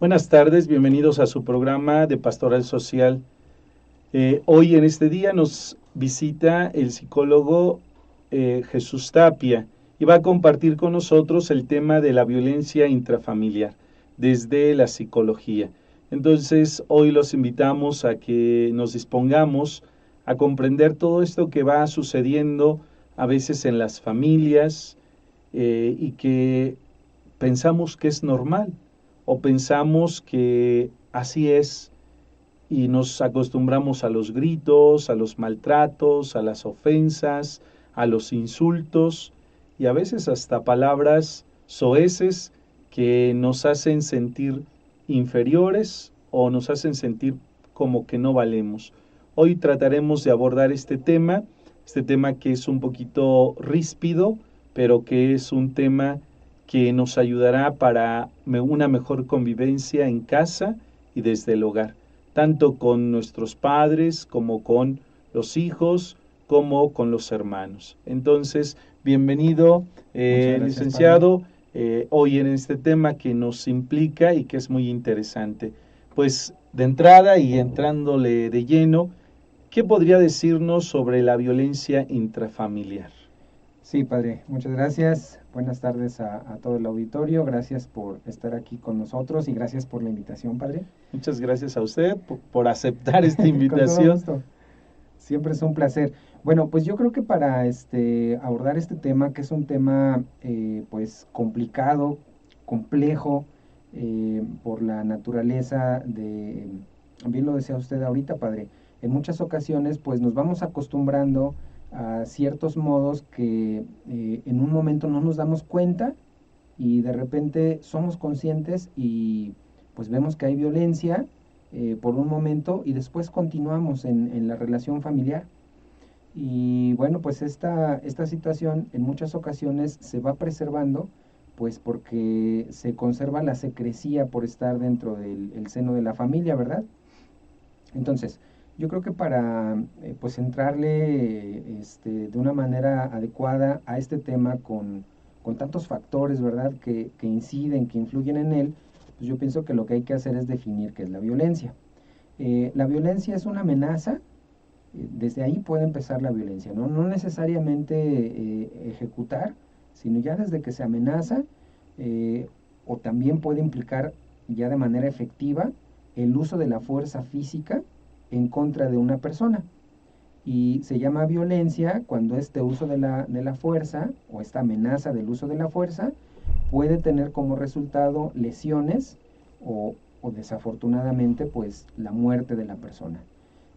Buenas tardes, bienvenidos a su programa de Pastoral Social. Hoy en este día nos visita el psicólogo Jesús Tapia y va a compartir con nosotros el tema de la violencia intrafamiliar desde la psicología. Entonces, hoy los invitamos a que nos dispongamos a comprender todo esto que va sucediendo a veces en las familias y que pensamos que es normal o pensamos que así es y nos acostumbramos a los gritos, a los maltratos, a las ofensas, a los insultos y a veces hasta palabras soeces que nos hacen sentir inferiores o nos hacen sentir como que no valemos. Hoy trataremos de abordar este tema que es un poquito ríspido, pero que es un tema que nos ayudará para una mejor convivencia en casa y desde el hogar, tanto con nuestros padres como con los hijos, como con los hermanos. Entonces, bienvenido, Muchas gracias, padre. licenciado, hoy en este tema que nos implica y que es muy interesante. Pues de entrada y entrándole de lleno, ¿qué podría decirnos sobre la violencia intrafamiliar? Sí, padre, muchas gracias. Buenas tardes a todo el auditorio. Gracias por estar aquí con nosotros y gracias por la invitación, padre. Muchas gracias a usted por aceptar esta Con todo invitación. gusto. Siempre es un placer. Bueno, pues yo creo que para abordar este tema, que es un tema pues complicado, complejo, por la naturaleza bien lo decía usted ahorita, padre, en muchas ocasiones pues nos vamos acostumbrando a ciertos modos que en un momento no nos damos cuenta y de repente somos conscientes y pues vemos que hay violencia por un momento y después continuamos en la relación familiar. Y bueno, pues esta situación en muchas ocasiones se va preservando, pues porque se conserva la secrecía por estar dentro del seno de la familia, ¿verdad? Entonces, yo creo que para pues entrarle de una manera adecuada a este tema con tantos factores, ¿verdad?, que inciden, que influyen en él, pues yo pienso que lo que hay que hacer es definir qué es la violencia. La violencia es una amenaza, desde ahí puede empezar la violencia, ¿no? No necesariamente ejecutar, sino ya desde que se amenaza, o también puede implicar ya de manera efectiva el uso de la fuerza física en contra de una persona. Y se llama violencia cuando este uso de la fuerza o esta amenaza del uso de la fuerza puede tener como resultado lesiones o desafortunadamente pues la muerte de la persona.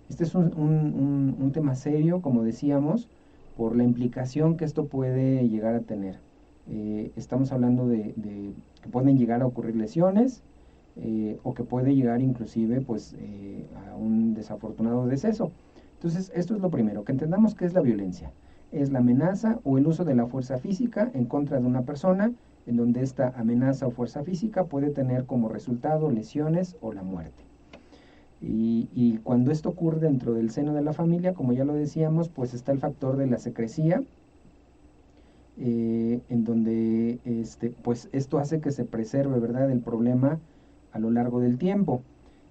Este es un tema serio, como decíamos, por la implicación que esto puede llegar a tener. Estamos hablando de que pueden llegar a ocurrir lesiones o que puede llegar inclusive pues, a un desafortunado deceso. Entonces, esto es lo primero, que entendamos qué es la violencia. Es la amenaza o el uso de la fuerza física en contra de una persona, en donde esta amenaza o fuerza física puede tener como resultado lesiones o la muerte. Y cuando esto ocurre dentro del seno de la familia, como ya lo decíamos, pues está el factor de la secrecía, en donde pues esto hace que se preserve, ¿verdad?, el problema a lo largo del tiempo.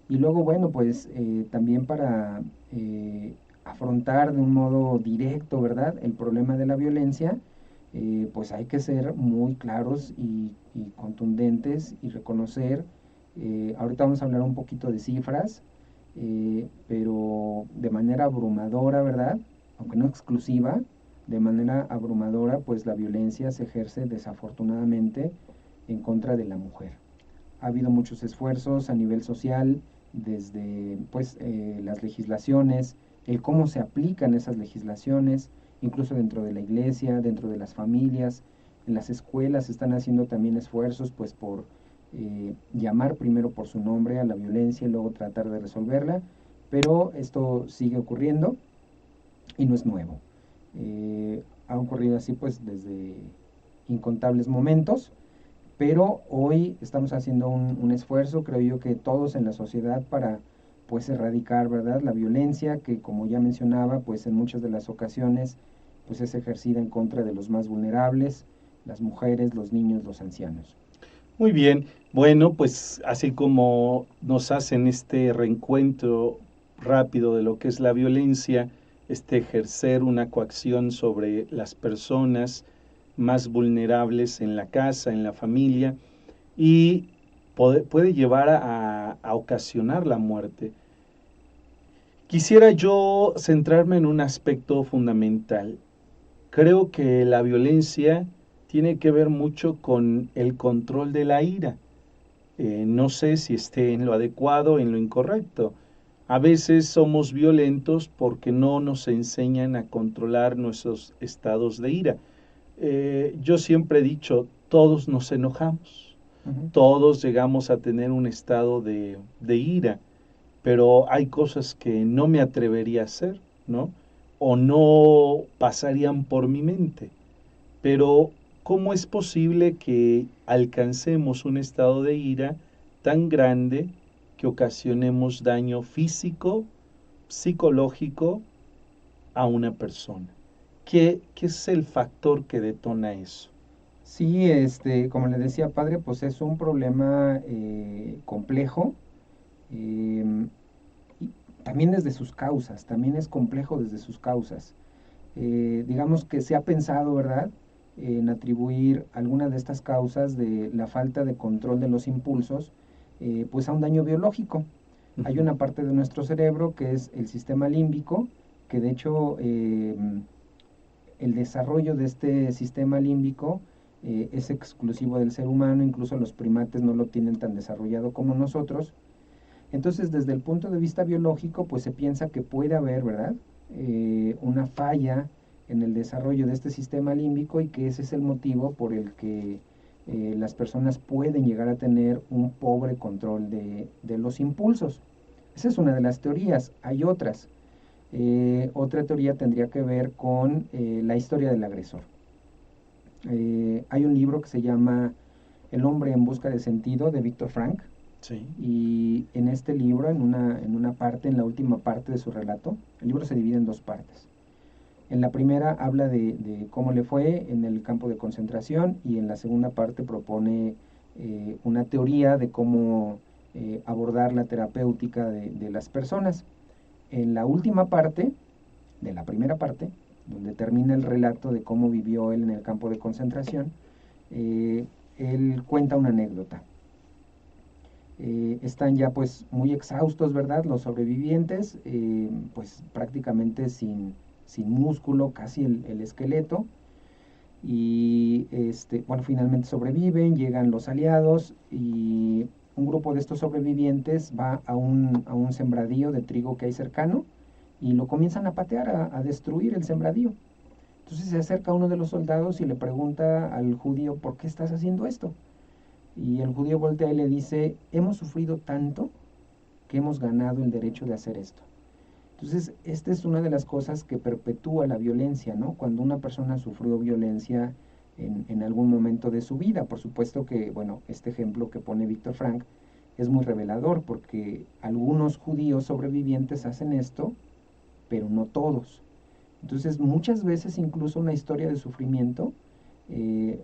Y luego, bueno, pues también para afrontar de un modo directo, ¿verdad?, el problema de la violencia, pues hay que ser muy claros y contundentes y reconocer, ahorita vamos a hablar un poquito de cifras, pero de manera abrumadora, ¿verdad? Aunque no exclusiva, de manera abrumadora, pues la violencia se ejerce desafortunadamente en contra de la mujer. Ha habido muchos esfuerzos a nivel social, desde pues, las legislaciones, el cómo se aplican esas legislaciones, incluso dentro de la iglesia, dentro de las familias, en las escuelas se están haciendo también esfuerzos pues por llamar primero por su nombre a la violencia y luego tratar de resolverla, pero esto sigue ocurriendo y no es nuevo. Ha ocurrido así pues desde incontables momentos, pero hoy estamos haciendo un esfuerzo, creo yo que todos en la sociedad, para pues erradicar, ¿verdad?, la violencia que, como ya mencionaba, pues en muchas de las ocasiones pues es ejercida en contra de los más vulnerables, las mujeres, los niños, los ancianos. Muy bien, bueno, pues así como nos hacen este reencuentro rápido de lo que es la violencia, este ejercer una coacción sobre las personas más vulnerables en la casa, en la familia, y puede llevar a ocasionar la muerte. Quisiera yo centrarme en un aspecto fundamental. Creo que la violencia tiene que ver mucho con el control de la ira. No sé si esté en lo adecuado o en lo incorrecto. A veces somos violentos porque no nos enseñan a controlar nuestros estados de ira. Yo siempre he dicho, todos nos enojamos, Ujú. todos llegamos a tener un estado de ira, pero hay cosas que no me atrevería a hacer, ¿no? O no pasarían por mi mente. Pero, ¿cómo es posible que alcancemos un estado de ira tan grande que ocasionemos daño físico, psicológico a una persona? ¿Qué es el factor que detona eso? Sí, como le decía padre, pues es un problema complejo. em, y también desde sus causas, también es complejo desde sus causas. Digamos que se ha pensado, ¿verdad?, en atribuir alguna de estas causas de la falta de control de los impulsos, pues a un daño biológico. Hay Ujú. una parte de nuestro cerebro que es el sistema límbico, que de hecho el desarrollo de este sistema límbico es exclusivo del ser humano, incluso los primates no lo tienen tan desarrollado como nosotros. Entonces, desde el punto de vista biológico, pues se piensa que puede haber, ¿verdad?, una falla en el desarrollo de este sistema límbico y que ese es el motivo por el que las personas pueden llegar a tener un pobre control de los impulsos. Esa es una de las teorías. Hay otras. Otra teoría tendría que ver con la historia del agresor. Hay un libro que se llama El hombre en busca de sentido de Víctor Frank, Sí. y en este libro, en una parte, en la última parte de su relato, el libro se divide en dos partes. En la primera habla de cómo le fue en el campo de concentración, y en la segunda parte propone una teoría de cómo abordar la terapéutica de las personas. En la última parte, de la primera parte, donde termina el relato de cómo vivió él en el campo de concentración, eh, él cuenta una anécdota. Están ya pues muy exhaustos, ¿verdad? Los sobrevivientes, pues prácticamente sin músculo, casi el esqueleto. Y bueno, finalmente sobreviven, llegan los aliados y un grupo de estos sobrevivientes va a un sembradío de trigo que hay cercano y lo comienzan a patear, a destruir el sembradío. Entonces se acerca uno de los soldados y le pregunta al judío, ¿por qué estás haciendo esto? Y el judío voltea y le dice, hemos sufrido tanto que hemos ganado el derecho de hacer esto. Entonces, esta es una de las cosas que perpetúa la violencia, ¿no? Cuando una persona sufrió violencia en algún momento de su vida. Por supuesto que, bueno, este ejemplo que pone Víctor Frank es muy revelador porque algunos judíos sobrevivientes hacen esto, pero no todos. Entonces, muchas veces incluso una historia de sufrimiento,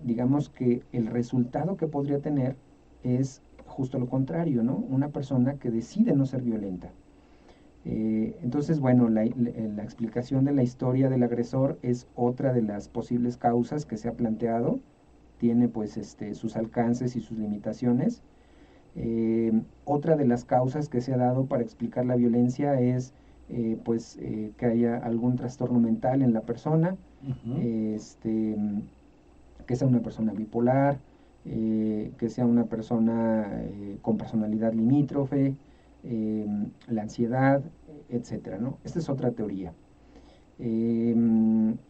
digamos que el resultado que podría tener es justo lo contrario, ¿no? Una persona que decide no ser violenta. Entonces, bueno, la explicación de la historia del agresor es otra de las posibles causas que se ha planteado. Tiene pues sus alcances y sus limitaciones. Otra de las causas que se ha dado para explicar la violencia es que haya algún trastorno mental en la persona, Ujú. que sea una persona bipolar, que sea una persona con personalidad limítrofe, eh, la ansiedad, etcétera, ¿no? Esta es otra teoría.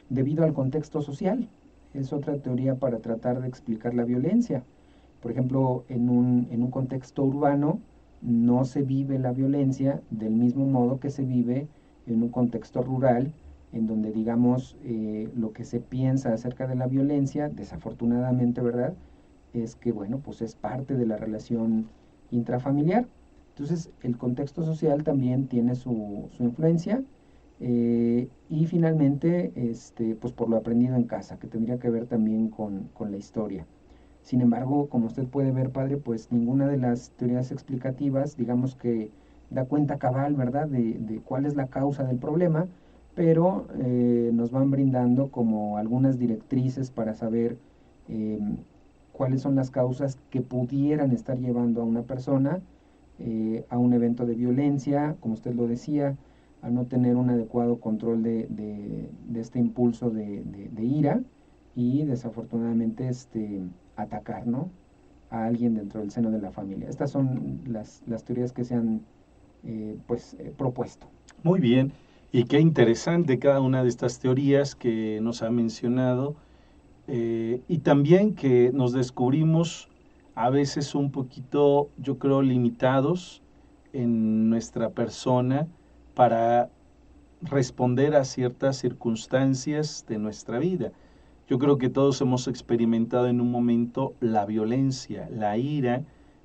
Debido al contexto social, es otra teoría para tratar de explicar la violencia. Por ejemplo, en un contexto urbano no se vive la violencia del mismo modo que se vive en un contexto rural, en donde, digamos, lo que se piensa acerca de la violencia, desafortunadamente, ¿verdad?, es que, bueno, pues es parte de la relación intrafamiliar. Entonces, el contexto social también tiene su influencia. Y finalmente, pues por lo aprendido en casa, que tendría que ver también con la historia. Sin embargo, como usted puede ver, padre, pues ninguna de las teorías explicativas, digamos que da cuenta cabal, ¿verdad?, de cuál es la causa del problema, pero nos van brindando como algunas directrices para saber eh, cuáles son las causas que pudieran estar llevando a una persona a un evento de violencia, como usted lo decía, a no tener un adecuado control de este impulso de ira y desafortunadamente atacar, ¿no?, a alguien dentro del seno de la familia. Estas son las teorías que se han propuesto. Muy bien, y qué interesante cada una de estas teorías que nos ha mencionado, y también que nos descubrimos a veces un poquito, yo creo, limitados en nuestra persona para responder a ciertas circunstancias de nuestra vida. Yo creo que todos hemos experimentado en un momento la violencia, la ira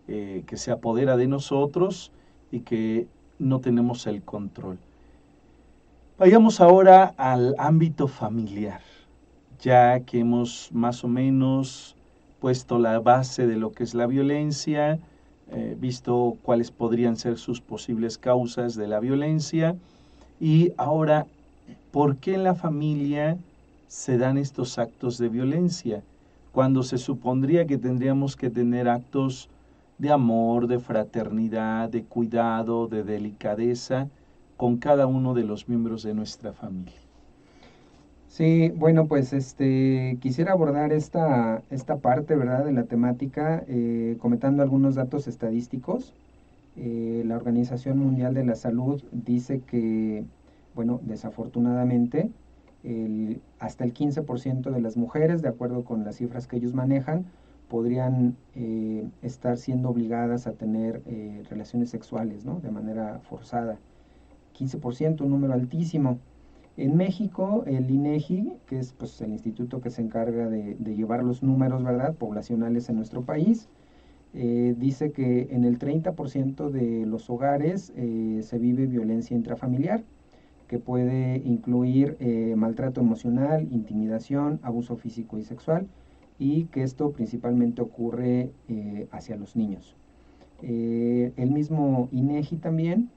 que se apodera de nosotros y que no tenemos el control. Vayamos ahora al ámbito familiar, ya que hemos más o menos puesto la base de lo que es la violencia, visto cuáles podrían ser sus posibles causas de la violencia, y ahora, ¿por qué en la familia se dan estos actos de violencia? Cuando se supondría que tendríamos que tener actos de amor, de fraternidad, de cuidado, de delicadeza con cada uno de los miembros de nuestra familia. Sí, bueno, pues quisiera abordar esta parte, ¿verdad?, de la temática, comentando algunos datos estadísticos. La Organización Mundial de la Salud dice que, bueno, desafortunadamente, hasta el 15% de las mujeres, de acuerdo con las cifras que ellos manejan, podrían estar siendo obligadas a tener relaciones sexuales, ¿no?, de manera forzada. 15%, un número altísimo. En México, el INEGI, que es pues, el instituto que se encarga de llevar los números, ¿verdad?, poblacionales en nuestro país, dice que en el 30% de los hogares se vive violencia intrafamiliar, que puede incluir maltrato emocional, intimidación, abuso físico y sexual, y que esto principalmente ocurre hacia los niños. El mismo INEGI también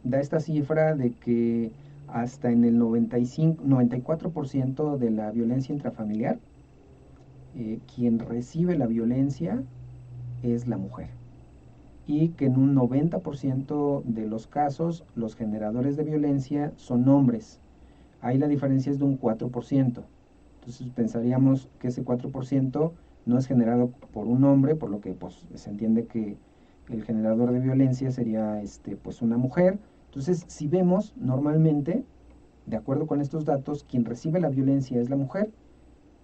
da esta cifra de que hasta en el 94% de la violencia intrafamiliar, quien recibe la violencia es la mujer. Y que en un 90% de los casos los generadores de violencia son hombres. Ahí la diferencia es de un 4%. Entonces pensaríamos que ese 4% no es generado por un hombre, por lo que pues, se entiende que el generador de violencia sería pues una mujer. Entonces, si vemos, normalmente, de acuerdo con estos datos, quien recibe la violencia es la mujer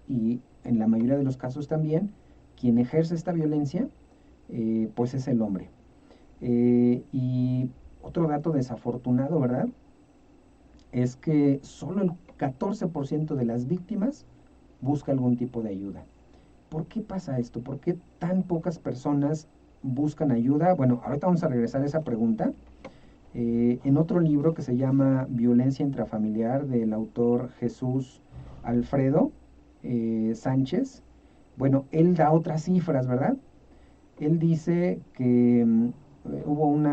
y en la mayoría de los casos también, quien ejerce esta violencia, pues es el hombre. Y otro dato desafortunado, ¿verdad?, es que solo el 14% de las víctimas busca algún tipo de ayuda. ¿Por qué pasa esto? ¿Por qué tan pocas personas buscan ayuda? Bueno, ahorita vamos a regresar a esa pregunta. En otro libro que se llama Violencia intrafamiliar, del autor Jesús Alfredo Sánchez, bueno, él da otras cifras, ¿verdad? Él dice que hubo un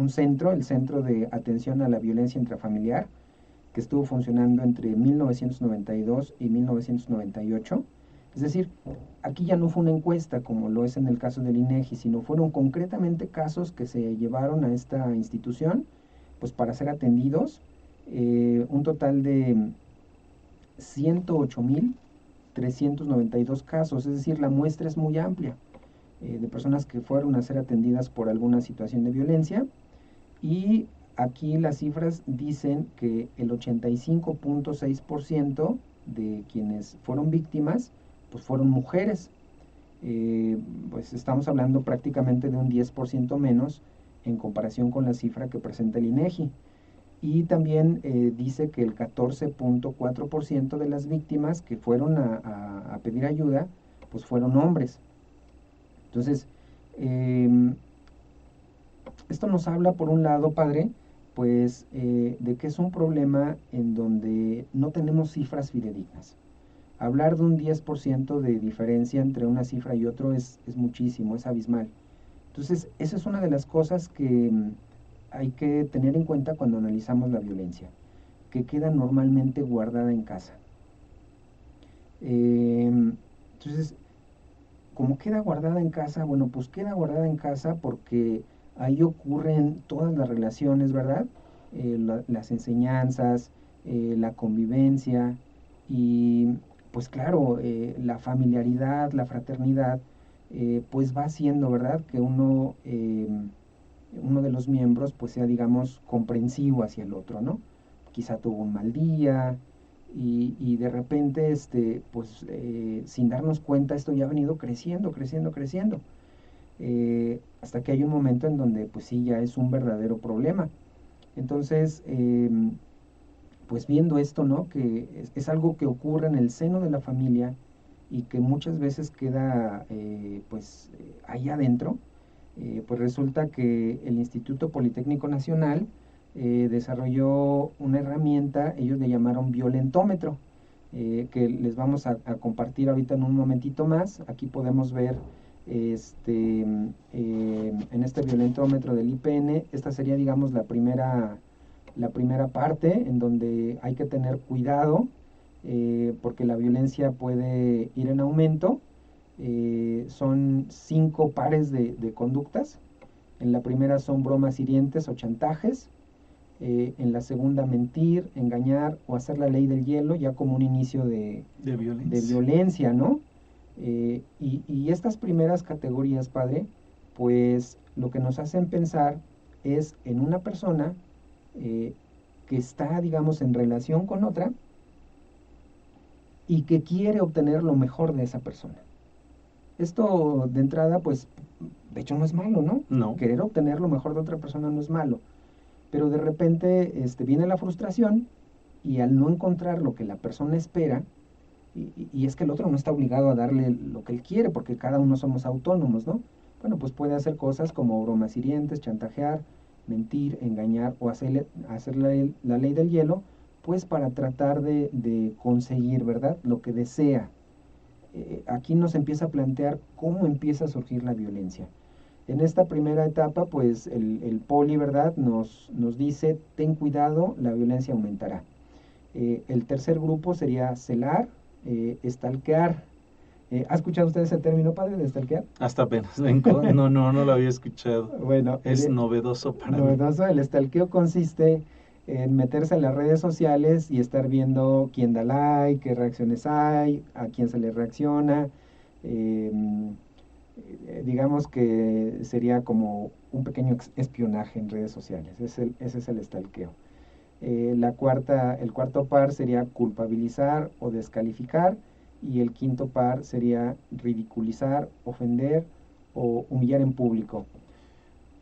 centro, el Centro de Atención a la Violencia Intrafamiliar, que estuvo funcionando entre 1992 y 1998. Es decir, aquí ya no fue una encuesta como lo es en el caso del INEGI, sino fueron concretamente casos que se llevaron a esta institución pues para ser atendidos, un total de 108,392 casos, es decir, la muestra es muy amplia de personas que fueron a ser atendidas por alguna situación de violencia. Y aquí las cifras dicen que el 85.6% de quienes fueron víctimas pues fueron mujeres. Pues estamos hablando prácticamente de un 10% menos en comparación con la cifra que presenta el INEGI. Y también dice que el 14.4% de las víctimas que fueron a pedir ayuda pues fueron hombres. Entonces, esto nos habla, por un lado, padre, pues de que es un problema en donde no tenemos cifras fidedignas. Hablar de un 10% de diferencia entre una cifra y otro es muchísimo, es abismal. Entonces, esa es una de las cosas que hay que tener en cuenta cuando analizamos la violencia, que queda normalmente guardada en casa. Entonces, como queda guardada en casa, bueno, pues queda guardada en casa porque ahí ocurren todas las relaciones, ¿verdad? Las enseñanzas, la convivencia y pues claro, la familiaridad, la fraternidad, pues va haciendo, ¿verdad? Que uno de los miembros pues sea, digamos, comprensivo hacia el otro, ¿no? Quizá tuvo un mal día y de repente, pues sin darnos cuenta, esto ya ha venido creciendo, creciendo, creciendo, hasta que hay un momento en donde pues sí, ya es un verdadero problema. Entonces, pues viendo esto, ¿no? Que es algo que ocurre en el seno de la familia y que muchas veces queda pues ahí adentro, pues resulta que el Instituto Politécnico Nacional desarrolló una herramienta, ellos le llamaron violentómetro, que les vamos a compartir ahorita en un momentito más. Aquí podemos ver en este violentómetro del IPN, esta sería, digamos, la primera parte en donde hay que tener cuidado porque la violencia puede ir en aumento. Son 5 pares de conductas. En la primera son bromas hirientes o chantajes. En la segunda mentir, engañar o hacer la ley del hielo, ya como un inicio de violencia, ¿no? Y estas primeras categorías, padre, pues lo que nos hacen pensar es en una persona eh, que está, digamos, en relación con otra y que quiere obtener lo mejor de esa persona. Esto de entrada, pues, de hecho no es malo, ¿no? No. Querer obtener lo mejor de otra persona no es malo. Pero de repente viene la frustración y al no encontrar lo que la persona espera, y es que el otro no está obligado a darle lo que él quiere, porque cada uno somos autónomos, ¿no? Bueno, pues puede hacer cosas como bromas hirientes, chantajear, mentir, engañar o hacer la ley del hielo, pues para tratar de conseguir, ¿verdad? Lo que desea. Aquí nos empieza a plantear cómo empieza a surgir la violencia. En esta primera etapa, pues el poli, ¿verdad? Nos dice, ten cuidado, la violencia aumentará. El tercer grupo sería celar, stalkear. ¿Ha escuchado usted ese término, padre, de stalkear? Hasta apenas, no lo había escuchado. Bueno, es novedoso para novedoso. El stalkeo consiste en meterse en las redes sociales y estar viendo quién da like, qué reacciones hay, a quién se le reacciona. Eh, digamos que sería como un pequeño espionaje en redes sociales. Ese es el stalkeo. El cuarto par sería culpabilizar o descalificar y el quinto par sería ridiculizar, ofender o humillar en público.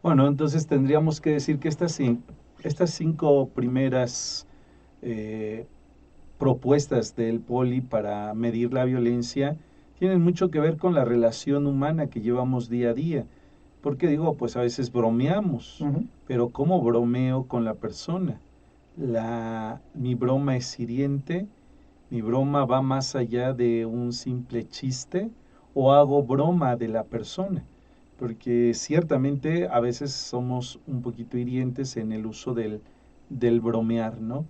Bueno, entonces tendríamos que decir que estas 5 primeras propuestas del poli para medir la violencia tienen mucho que ver con la relación humana que llevamos día a día. Porque digo, pues a veces bromeamos, pero ¿cómo bromeo con la persona? Mi broma es hiriente, mi broma va más allá de un simple chiste o hago broma de la persona, porque ciertamente a veces somos un poquito hirientes en el uso del bromear, ¿no?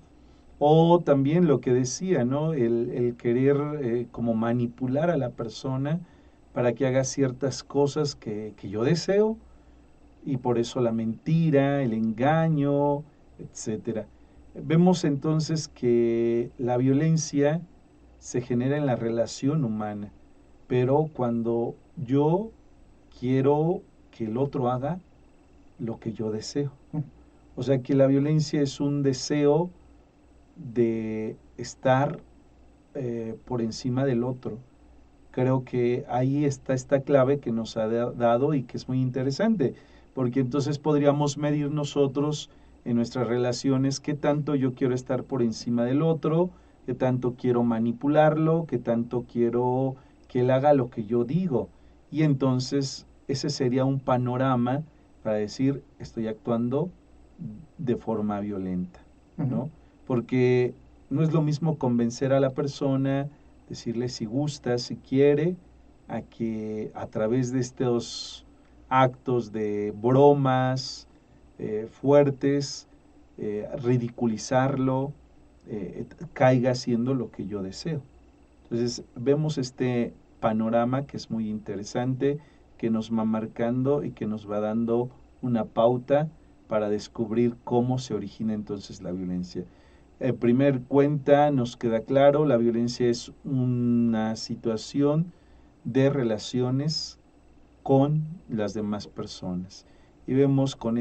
O también lo que decía, ¿no? El querer como manipular a la persona para que haga ciertas cosas que yo deseo, y por eso la mentira, el engaño, etcétera. Vemos entonces que la violencia se genera en la relación humana, pero cuando yo quiero que el otro haga lo que yo deseo. O sea que la violencia es un deseo de estar por encima del otro. Creo que ahí está esta clave que nos ha dado y que es muy interesante, porque entonces podríamos medir nosotros en nuestras relaciones qué tanto yo quiero estar por encima del otro, qué tanto quiero manipularlo, qué tanto quiero que él haga lo que yo digo. Y entonces ese sería un panorama para decir, estoy actuando de forma violenta, ¿no? Porque no es lo mismo convencer a la persona decirle si gusta, si quiere, a que a través de estos actos de bromas fuertes, ridiculizarlo, caiga haciendo lo que yo deseo. Entonces vemos este panorama que es muy interesante, que nos va marcando y que nos va dando una pauta para descubrir cómo se origina entonces la violencia. En primer cuenta nos queda claro, la violencia es una situación de relaciones con las demás personas. Y vemos con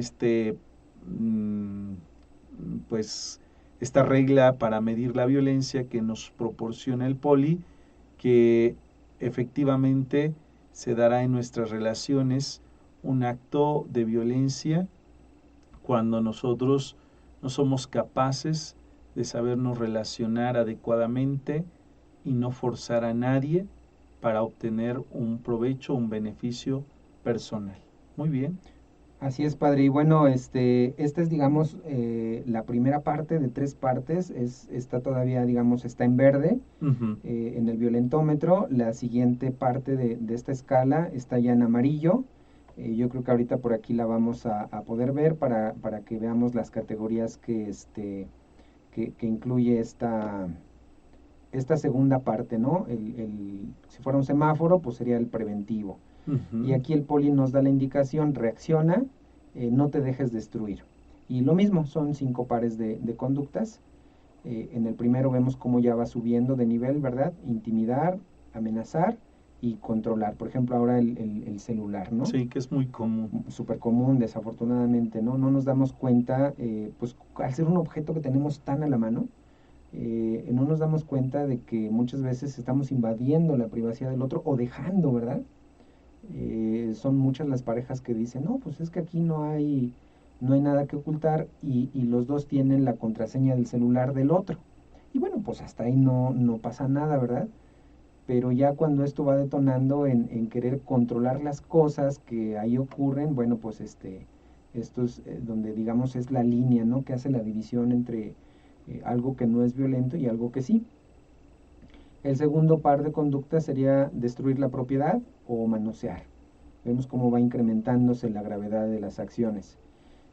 pues, esta regla para medir la violencia que nos proporciona el poli, que efectivamente se dará en nuestras relaciones un acto de violencia cuando nosotros no somos capaces de sabernos relacionar adecuadamente y no forzar a nadie para obtener un provecho, un beneficio personal. Muy bien. Así es, padre. Y bueno, esta es, digamos, la primera parte de 3 partes. Está todavía, digamos, está en verde Ujú. en el violentómetro. La siguiente parte de esta escala está ya en amarillo. Yo creo que ahorita por aquí la vamos a poder ver para que veamos las categorías que incluye esta segunda parte, ¿no? Si fuera un semáforo, pues sería el preventivo. Y Ujú. aquí el poli nos da la indicación, reacciona, no te dejes destruir. Y lo mismo, son 5 pares de conductas. En el primero vemos cómo ya va subiendo de nivel, ¿verdad? Intimidar, amenazar y controlar. Por ejemplo, ahora el celular, ¿no? Sí, que es muy común. Súper común, desafortunadamente, ¿no? No nos damos cuenta, pues al ser un objeto que tenemos tan a la mano, no nos damos cuenta de que muchas veces estamos invadiendo la privacidad del otro o dejando, ¿verdad? Son muchas las parejas que dicen, no, pues es que aquí no hay nada que ocultar y los dos tienen la contraseña del celular del otro. Y bueno, pues hasta ahí no pasa nada, ¿verdad? Pero ya cuando esto va detonando en querer controlar las cosas que ahí ocurren, bueno, pues esto es donde digamos es la línea, ¿no? Que hace la división entre algo que no es violento y algo que sí. El segundo par de conductas sería destruir la propiedad o manosear. Vemos cómo va incrementándose la gravedad de las acciones.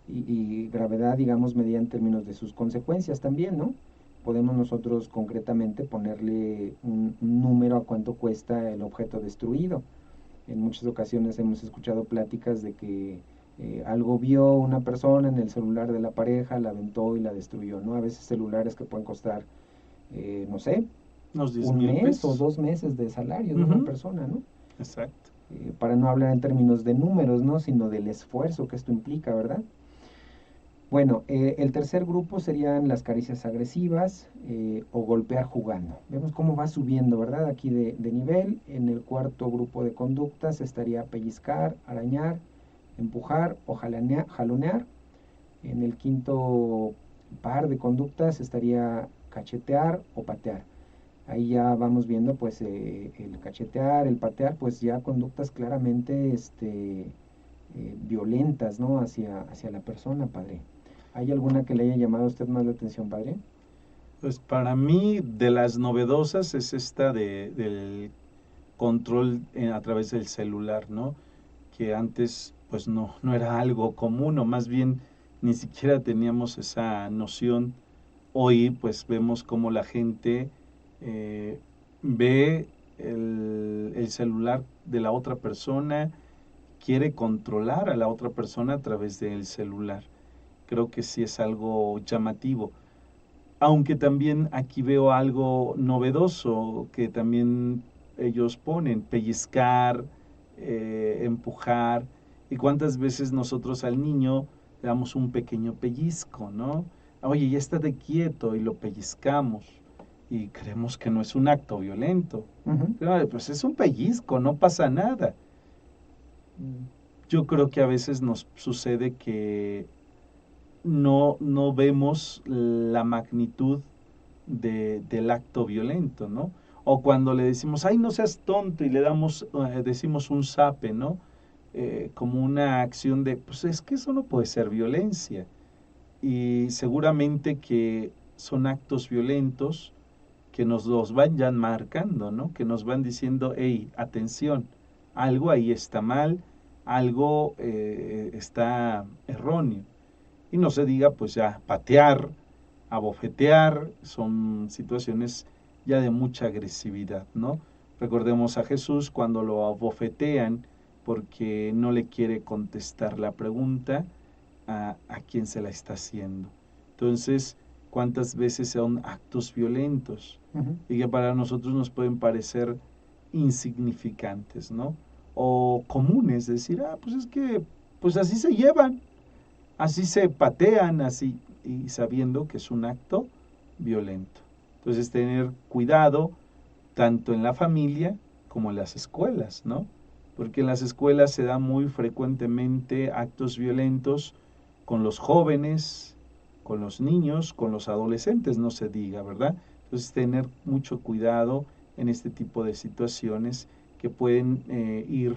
Y gravedad, digamos, medida en términos de sus consecuencias también, ¿no? Podemos nosotros concretamente ponerle un número a cuánto cuesta el objeto destruido. En muchas ocasiones hemos escuchado pláticas de que algo vio una persona en el celular de la pareja, la aventó y la destruyó, ¿no? A veces celulares que pueden costar, no sé, Unos 10 un mil mes o pesos. 2 meses de salario de una Ujú. persona, ¿no? Exacto. Para no hablar en términos de números, ¿no? Sino del esfuerzo que esto implica, ¿verdad? Bueno, el tercer grupo serían las caricias agresivas o golpear jugando. Vemos cómo va subiendo, ¿verdad? Aquí de nivel. En el cuarto grupo de conductas estaría pellizcar, arañar, empujar o jalonear. En el quinto par de conductas estaría cachetear o patear. Ahí ya vamos viendo pues el cachetear, el patear, pues ya conductas claramente violentas, ¿no? Hacia la persona, padre. ¿Hay alguna que le haya llamado a usted más la atención, padre? Pues para mí, de las novedosas es esta del control a través del celular, ¿no? Que antes pues no era algo común o más bien ni siquiera teníamos esa noción. Hoy pues vemos cómo la gente eh, ve el celular de la otra persona, quiere controlar a la otra persona a través del celular. Creo que sí es algo llamativo. Aunque también aquí veo algo novedoso que también ellos ponen, pellizcar, empujar. ¿Y cuántas veces nosotros al niño le damos un pequeño pellizco, ¿no? Oye, ya estate quieto y lo pellizcamos y creemos que no es un acto violento. Ujú. Pero, pues es un pellizco, no pasa nada. Yo creo que a veces nos sucede que no vemos la magnitud del acto violento, ¿no? O cuando le decimos, ay, no seas tonto y le damos, decimos un zape, ¿no? Como una acción de, pues es que eso no puede ser violencia. Y seguramente que son actos violentos que nos los van ya marcando, ¿no? Que nos van diciendo, hey, atención, algo ahí está mal, algo está erróneo. Y no se diga, pues ya, patear, abofetear, son situaciones ya de mucha agresividad, ¿no? Recordemos a Jesús cuando lo abofetean porque no le quiere contestar la pregunta a quien se la está haciendo. Entonces, ¿cuántas veces son actos violentos y que para nosotros nos pueden parecer insignificantes, ¿no? O comunes, decir, pues es que, pues así se llevan, así se patean, así, y sabiendo que es un acto violento. Entonces, tener cuidado tanto en la familia como en las escuelas, ¿no? Porque en las escuelas se dan muy frecuentemente actos violentos con los jóvenes, con los niños, con los adolescentes, no se diga, ¿verdad? Entonces, tener mucho cuidado en este tipo de situaciones que pueden ir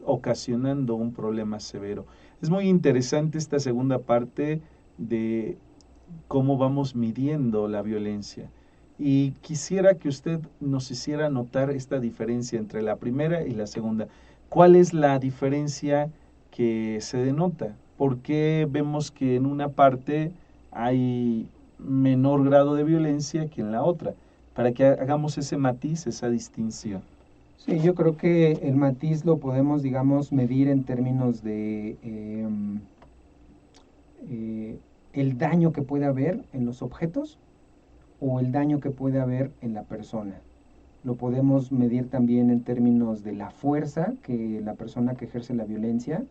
ocasionando un problema severo. Es muy interesante esta segunda parte de cómo vamos midiendo la violencia. Y quisiera que usted nos hiciera notar esta diferencia entre la primera y la segunda. ¿Cuál es la diferencia que se denota? ¿Por qué vemos que en una parte hay menor grado de violencia que en la otra? Para que hagamos ese matiz, esa distinción. Sí, yo creo que el matiz lo podemos, digamos, medir en términos de el daño que puede haber en los objetos o el daño que puede haber en la persona. Lo podemos medir también en términos de la fuerza que la persona que ejerce la violencia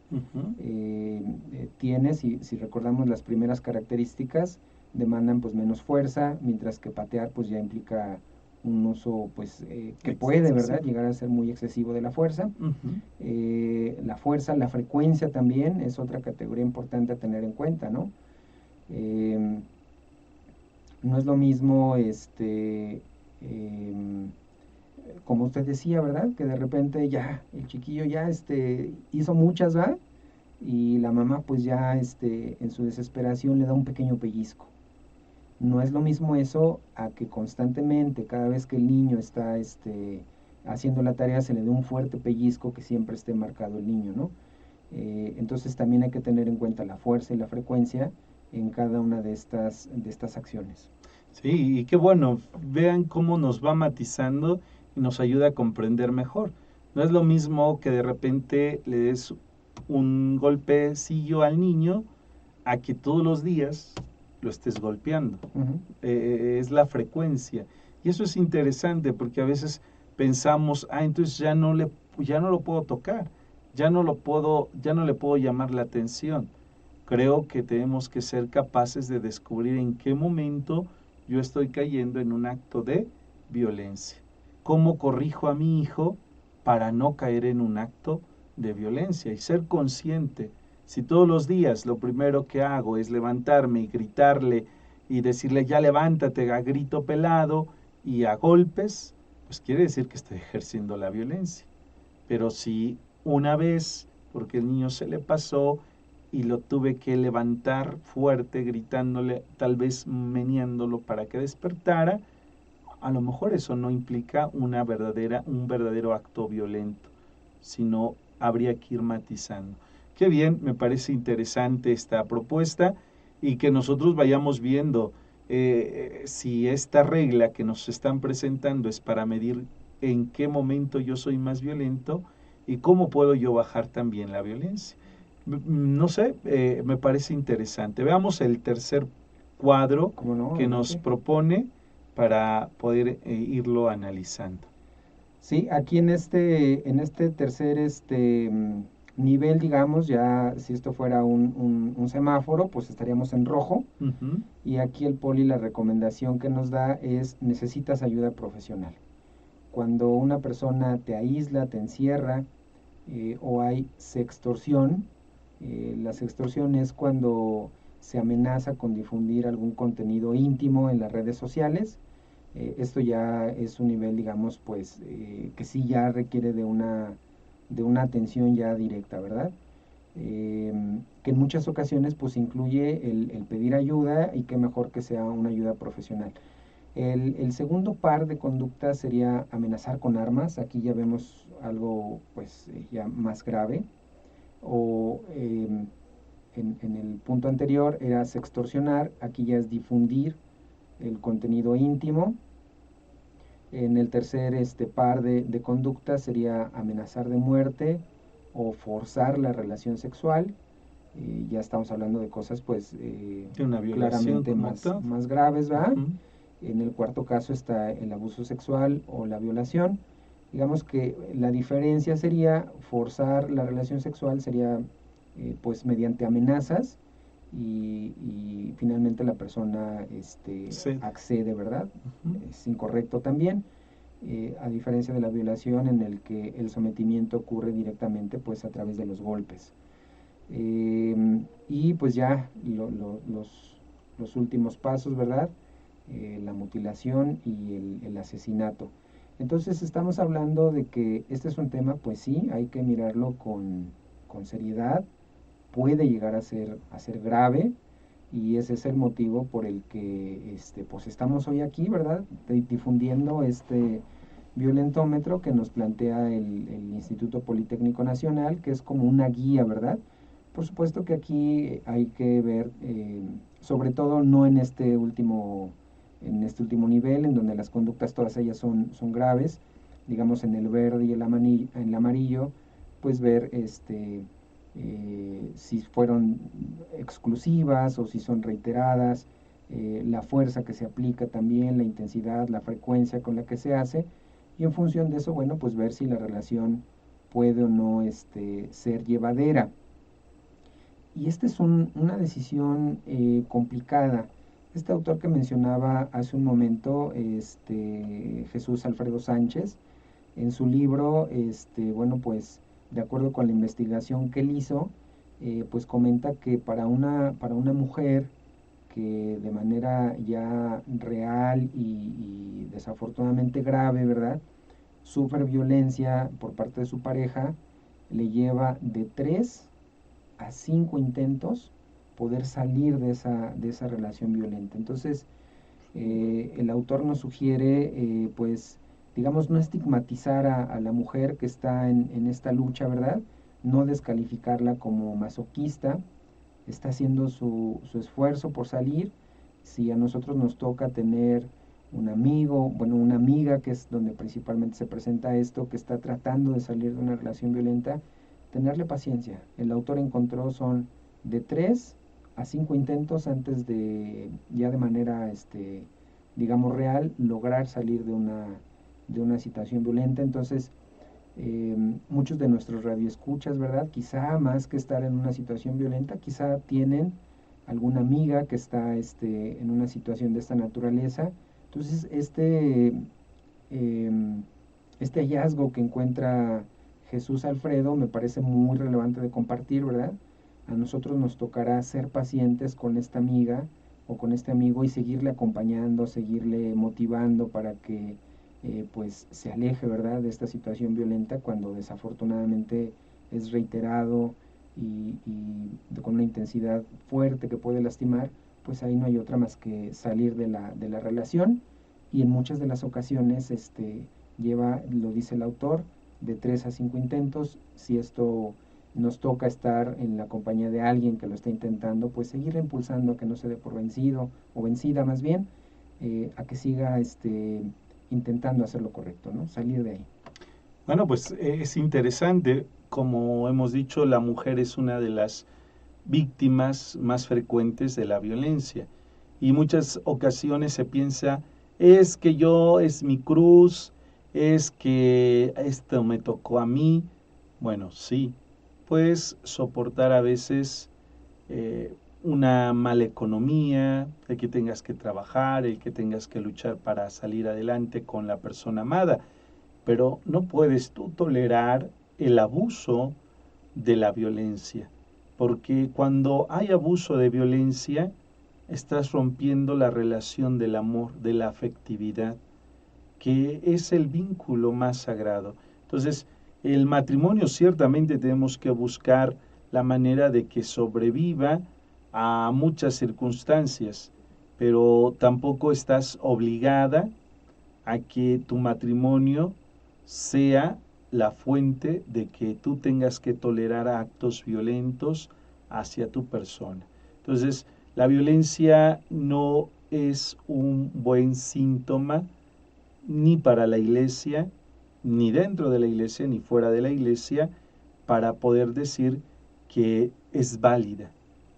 tiene. Si recordamos las primeras características, demandan pues menos fuerza, mientras que patear pues ya implica un uso pues que puede, ¿verdad?, llegar a ser muy excesivo de la fuerza. La fuerza, la frecuencia también es otra categoría importante a tener en cuenta, ¿no? No es lo mismo, como usted decía, ¿verdad?, que de repente ya el chiquillo ya hizo muchas, ¿va? Y la mamá pues ya en su desesperación le da un pequeño pellizco. No es lo mismo eso a que constantemente, cada vez que el niño está haciendo la tarea, se le dé un fuerte pellizco que siempre esté marcado el niño, ¿no? Entonces también hay que tener en cuenta la fuerza y la frecuencia en cada una de estas acciones. Sí, y qué bueno, vean cómo nos va matizando y nos ayuda a comprender mejor. No es lo mismo que de repente le des un golpecillo al niño a que todos los días lo estés golpeando. Es la frecuencia. Y eso es interesante porque a veces pensamos, entonces ya no lo puedo tocar, ya no le puedo llamar la atención. Creo que tenemos que ser capaces de descubrir en qué momento yo estoy cayendo en un acto de violencia. ¿Cómo corrijo a mi hijo para no caer en un acto de violencia? Y ser consciente. Si todos los días lo primero que hago es levantarme y gritarle y decirle ya levántate a grito pelado y a golpes, pues quiere decir que estoy ejerciendo la violencia. Pero si una vez, porque el niño se le pasó y lo tuve que levantar fuerte, gritándole, tal vez meneándolo para que despertara, a lo mejor eso no implica un verdadero acto violento, sino habría que ir matizando. Qué bien, me parece interesante esta propuesta y que nosotros vayamos viendo si esta regla que nos están presentando es para medir en qué momento yo soy más violento y cómo puedo yo bajar también la violencia. No sé, me parece interesante. Veamos el tercer cuadro No, que nos propone para poder irlo analizando. Sí, aquí en este tercer nivel, digamos, ya si esto fuera un semáforo, pues estaríamos en rojo. Y aquí el poli, la recomendación que nos da es: necesitas ayuda profesional. Cuando una persona te aísla, te encierra, o hay sextorsión. La sextorsión es cuando se amenaza con difundir algún contenido íntimo en las redes sociales. Esto ya es un nivel, digamos, pues, que sí ya requiere de una atención ya directa, ¿verdad? Que en muchas ocasiones pues incluye el pedir ayuda, y qué mejor que sea una ayuda profesional. El segundo par de conductas sería amenazar con armas. Aquí ya vemos algo pues ya más grave. O en el punto anterior era sextorsionar, aquí ya es difundir el contenido íntimo. En el tercer par de conductas sería amenazar de muerte o forzar la relación sexual. Ya estamos hablando de cosas pues De una violación claramente como tal. más graves, ¿verdad? Ujú. En el cuarto caso está el abuso sexual o la violación. Digamos que la diferencia sería forzar la relación sexual, sería pues mediante amenazas y finalmente la persona Sí. accede, ¿verdad? Ujú. Es incorrecto también, a diferencia de la violación en el que el sometimiento ocurre directamente pues a través de los golpes. Y pues ya los últimos pasos, ¿verdad? La mutilación y el asesinato. Entonces estamos hablando de que este es un tema, pues sí, hay que mirarlo con seriedad, puede llegar a ser grave y ese es el motivo por el que pues estamos hoy aquí, ¿verdad? Difundiendo este violentómetro que nos plantea el Instituto Politécnico Nacional, que es como una guía, ¿verdad? Por supuesto que aquí hay que ver, sobre todo no en este último nivel, en donde las conductas todas ellas son graves, digamos en el verde y el amarillo, pues ver si fueron exclusivas o si son reiteradas, la fuerza que se aplica también, la intensidad, la frecuencia con la que se hace, y en función de eso, bueno, pues ver si la relación puede o no ser llevadera. Y esta es una decisión complicada. Este autor que mencionaba hace un momento, Jesús Alfredo Sánchez, en su libro, bueno, pues de acuerdo con la investigación que él hizo, pues comenta que para una mujer que de manera ya real y desafortunadamente grave, ¿verdad? Sufre violencia por parte de su pareja, le lleva de 3 a 5 intentos poder salir de esa relación violenta. Entonces, el autor nos sugiere, pues, digamos, no estigmatizar a la mujer que está en esta lucha, ¿verdad? No descalificarla como masoquista, está haciendo su esfuerzo por salir. Si a nosotros nos toca tener un amigo, bueno, una amiga, que es donde principalmente se presenta esto, que está tratando de salir de una relación violenta, tenerle paciencia. El autor encontró son de 3 a 5 intentos antes de, ya de manera, digamos, real, lograr salir de una situación violenta. Entonces, muchos de nuestros radioescuchas, ¿verdad? Quizá más que estar en una situación violenta, quizá tienen alguna amiga que está en una situación de esta naturaleza. Entonces, eh, este hallazgo que encuentra Jesús Alfredo me parece muy relevante de compartir, ¿verdad? A nosotros nos tocará ser pacientes con esta amiga o con este amigo y seguirle acompañando, seguirle motivando para que pues se aleje, ¿verdad?, de esta situación violenta cuando desafortunadamente es reiterado con una intensidad fuerte que puede lastimar, pues ahí no hay otra más que salir de la relación y en muchas de las ocasiones lleva, lo dice el autor, de 3 a 5 intentos. Si esto nos toca estar en la compañía de alguien que lo está intentando, pues seguir impulsando a que no se dé por vencido o vencida más bien, a que siga intentando hacer lo correcto, ¿no? Salir de ahí. Bueno, pues es interesante. Como hemos dicho, la mujer es una de las víctimas más frecuentes de la violencia. Y muchas ocasiones se piensa, es que yo, es mi cruz, es que esto me tocó a mí. Bueno, sí, puedes soportar a veces una mala economía, el que tengas que trabajar, el que tengas que luchar para salir adelante con la persona amada, pero no puedes tú tolerar el abuso de la violencia, porque cuando hay abuso de violencia, estás rompiendo la relación del amor, de la afectividad, que es el vínculo más sagrado. Entonces, el matrimonio ciertamente tenemos que buscar la manera de que sobreviva a muchas circunstancias, pero tampoco estás obligada a que tu matrimonio sea la fuente de que tú tengas que tolerar actos violentos hacia tu persona. Entonces, la violencia no es un buen síntoma ni para la iglesia, ni dentro de la iglesia, ni fuera de la iglesia, para poder decir que es válida.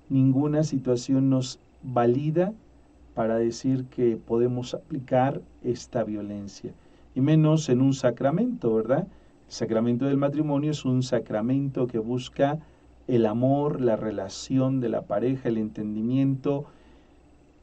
Ninguna situación nos valida para decir que podemos aplicar esta violencia, y menos en un sacramento, ¿verdad? El sacramento del matrimonio es un sacramento que busca el amor, la relación de la pareja, el entendimiento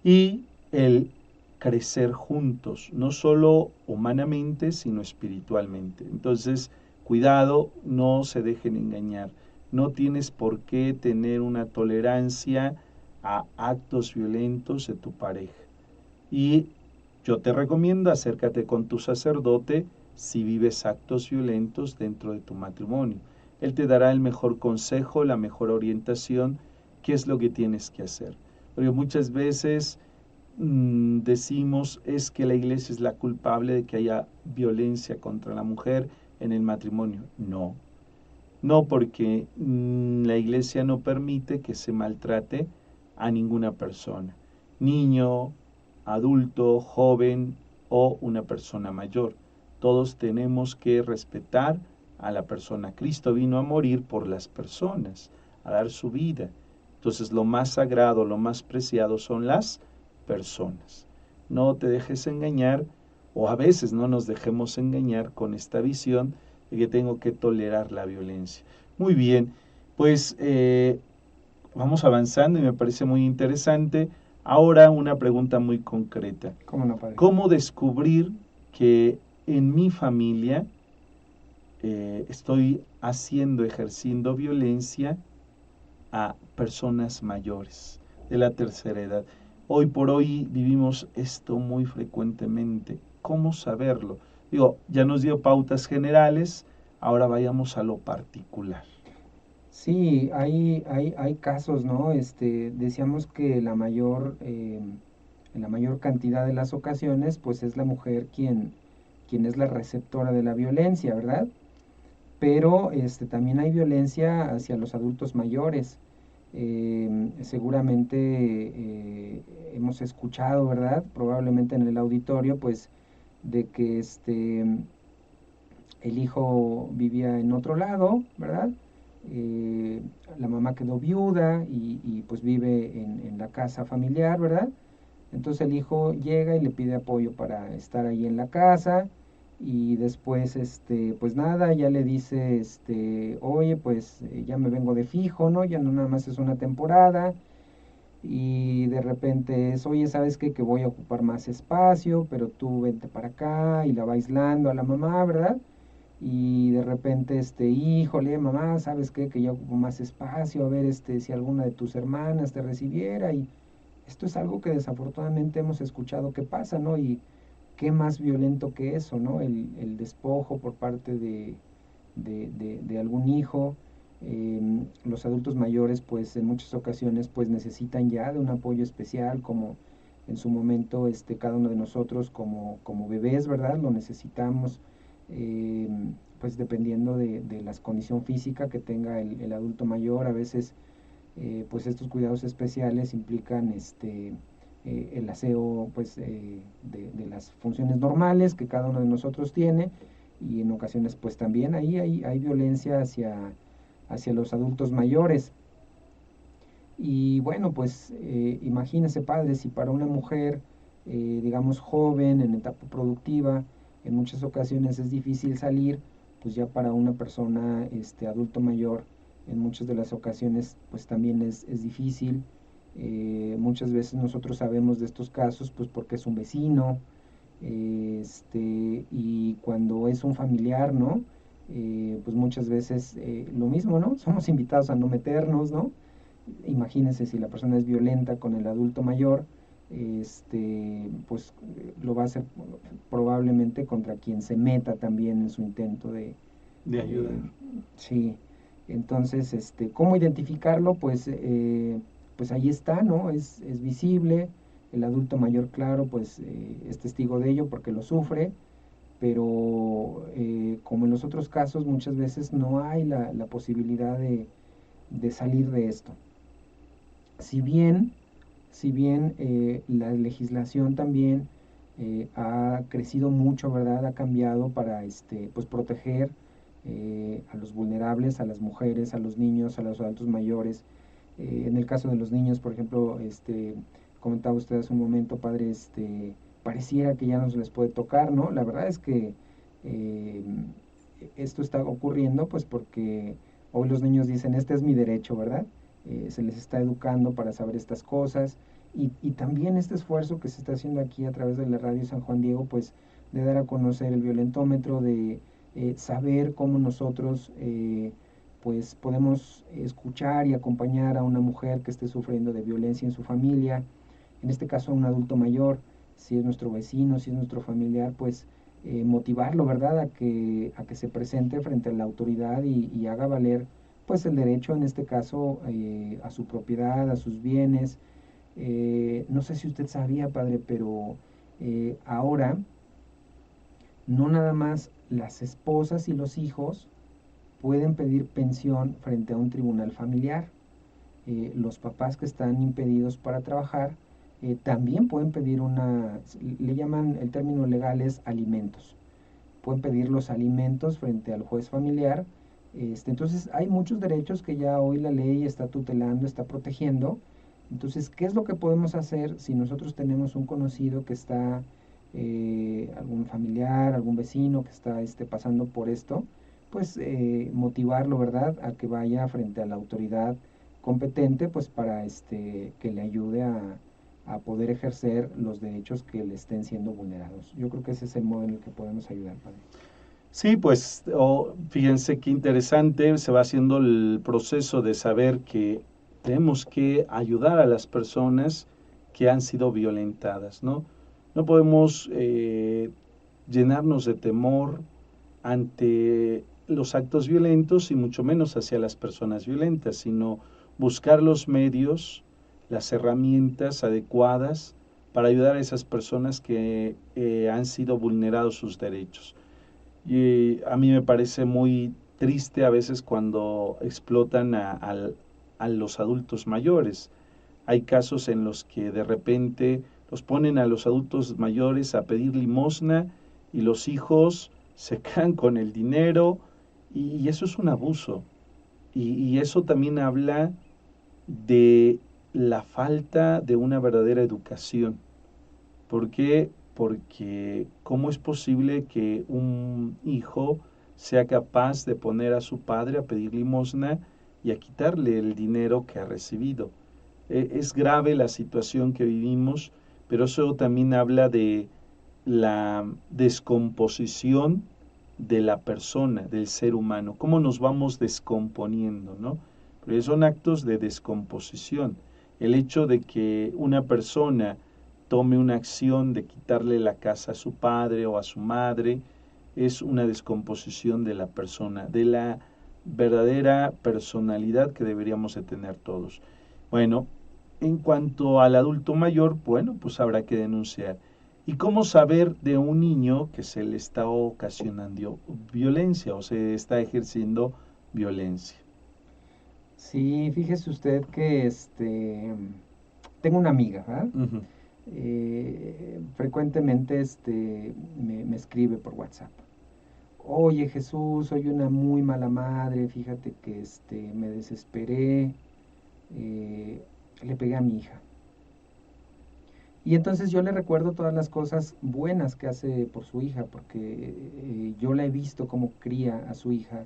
y el crecer juntos, no solo humanamente, sino espiritualmente. Entonces, cuidado, no se dejen engañar. No tienes por qué tener una tolerancia a actos violentos de tu pareja. Y yo te recomiendo acércate con tu sacerdote si vives actos violentos dentro de tu matrimonio. Él te dará el mejor consejo, la mejor orientación, qué es lo que tienes que hacer. Porque muchas veces decimos es que la iglesia es la culpable de que haya violencia contra la mujer en el matrimonio. No, no, porque la iglesia no permite que se maltrate a ninguna persona, niño, adulto, joven o una persona mayor. Todos tenemos que respetar a la persona. Cristo vino a morir por las personas, a dar su vida. Entonces lo más sagrado, lo más preciado son las personas. No te dejes engañar, o a veces no nos dejemos engañar con esta visión de que tengo que tolerar la violencia. Muy bien, pues vamos avanzando y me parece muy interesante. Ahora una pregunta muy concreta. ¿Cómo no, padre? ¿Cómo descubrir que en mi familia estoy ejerciendo violencia a personas mayores de la tercera edad? Hoy por hoy vivimos esto muy frecuentemente. ¿Cómo saberlo? Digo, ya nos dio pautas generales, ahora vayamos a lo particular. Sí, hay casos, ¿no? Decíamos que en la mayor cantidad de las ocasiones, pues es la mujer quien es la receptora de la violencia, ¿verdad? Pero también hay violencia hacia los adultos mayores. Seguramente hemos escuchado, ¿verdad? Probablemente en el auditorio, pues, de que el hijo vivía en otro lado, ¿verdad? Eh, la mamá quedó viuda y pues vive en la casa familiar, ¿verdad? Entonces el hijo llega y le pide apoyo para estar ahí en la casa y después, pues nada, ya le dice, oye, pues ya me vengo de fijo, ¿no? Ya no nada más es una temporada y de repente es, oye, ¿sabes qué? Que voy a ocupar más espacio, pero tú vente para acá y la va aislando a la mamá, ¿verdad? Y de repente, híjole, mamá, ¿sabes qué? Que ya ocupo más espacio, a ver, si alguna de tus hermanas te recibiera y esto es algo que desafortunadamente hemos escuchado que pasa, ¿no? Y qué más violento que eso, ¿no? El despojo por parte de algún hijo. Los adultos mayores, pues en muchas ocasiones, pues necesitan ya de un apoyo especial, como en su momento cada uno de nosotros como bebés, ¿verdad? Lo necesitamos, eh, pues dependiendo de la condición física que tenga el adulto mayor, a veces pues estos cuidados especiales implican el aseo pues de las funciones normales que cada uno de nosotros tiene y en ocasiones pues también ahí hay violencia hacia los adultos mayores. Y bueno, pues imagínese, padre, si para una mujer, digamos, joven, en etapa productiva, en muchas ocasiones es difícil salir, pues ya para una persona, adulto mayor, en muchas de las ocasiones, pues también es difícil. Muchas veces nosotros sabemos de estos casos, pues porque es un vecino, y cuando es un familiar, ¿no? Pues muchas veces lo mismo, ¿no? Somos invitados a no meternos, ¿no? Imagínense si la persona es violenta con el adulto mayor, pues lo va a hacer probablemente contra quien se meta también en su intento De ayudar. sí, entonces, ¿cómo identificarlo? Pues ahí está, ¿no? Es visible, El adulto mayor, claro, pues es testigo de ello porque lo sufre, pero como en los otros casos, muchas veces no hay la posibilidad de salir de esto. Si bien, si bien la legislación también ha crecido mucho, ¿verdad? Ha cambiado para pues proteger a los vulnerables, a las mujeres, a los niños, a los adultos mayores. En el caso de los niños, por ejemplo, comentaba usted hace un momento, padre, pareciera que ya no se les puede tocar, ¿no? La verdad es que eh, esto está ocurriendo pues porque hoy los niños dicen, este es mi derecho, ¿verdad? Se les está educando para saber estas cosas y también este esfuerzo que se está haciendo aquí a través de la radio San Juan Diego, pues de dar a conocer el violentómetro, de saber cómo nosotros pues podemos escuchar y acompañar a una mujer que esté sufriendo de violencia en su familia, en este caso a un adulto mayor, si es nuestro vecino, si es nuestro familiar, pues motivarlo, ¿verdad?, a que se presente frente a la autoridad y haga valer pues el derecho, en este caso, a su propiedad, a sus bienes. No sé si usted sabía, padre, pero ahora no nada más las esposas y los hijos pueden pedir pensión frente a un tribunal familiar. Los papás que están impedidos para trabajar también pueden pedir le llaman, el término legal es alimentos. Pueden pedir los alimentos frente al juez familiar. Entonces hay muchos derechos que ya hoy la ley está tutelando, está protegiendo. Entonces, ¿qué es lo que podemos hacer si nosotros tenemos un conocido que está, algún familiar, algún vecino que está pasando por esto? Pues motivarlo, ¿verdad?, a que vaya frente a la autoridad competente, pues para que le ayude a poder ejercer los derechos que le estén siendo vulnerados. Yo creo que ese es el modo en el que podemos ayudar, padre. Sí, pues fíjense qué interesante, se va haciendo el proceso de saber que tenemos que ayudar a las personas que han sido violentadas, ¿no? No podemos llenarnos de temor ante los actos violentos y mucho menos hacia las personas violentas, sino buscar los medios, las herramientas adecuadas para ayudar a esas personas que han sido vulnerados sus derechos. Y a mí me parece muy triste a veces cuando explotan a los adultos mayores. Hay casos en los que de repente los ponen a los adultos mayores a pedir limosna y los hijos se quedan con el dinero y eso es un abuso. Y eso también habla de la falta de una verdadera educación. ¿Por qué? Porque ¿cómo es posible que un hijo sea capaz de poner a su padre a pedir limosna y a quitarle el dinero que ha recibido? Es grave la situación que vivimos, pero eso también habla de la descomposición de la persona, del ser humano, cómo nos vamos descomponiendo, ¿no? Porque son actos de descomposición. El hecho de que una persona tome una acción de quitarle la casa a su padre o a su madre es una descomposición de la persona, de la verdadera personalidad que deberíamos de tener todos. Bueno, en cuanto al adulto mayor, bueno, pues habrá que denunciar. ¿Y cómo saber de un niño que se le está ocasionando violencia o se está ejerciendo violencia? Sí, fíjese usted que tengo una amiga, ¿verdad? Ujú. Frecuentemente me escribe por WhatsApp. Oye Jesús, soy una muy mala madre, fíjate que me desesperé, le pegué a mi hija. Y entonces yo le recuerdo todas las cosas buenas que hace por su hija, porque yo la he visto cómo cría a su hija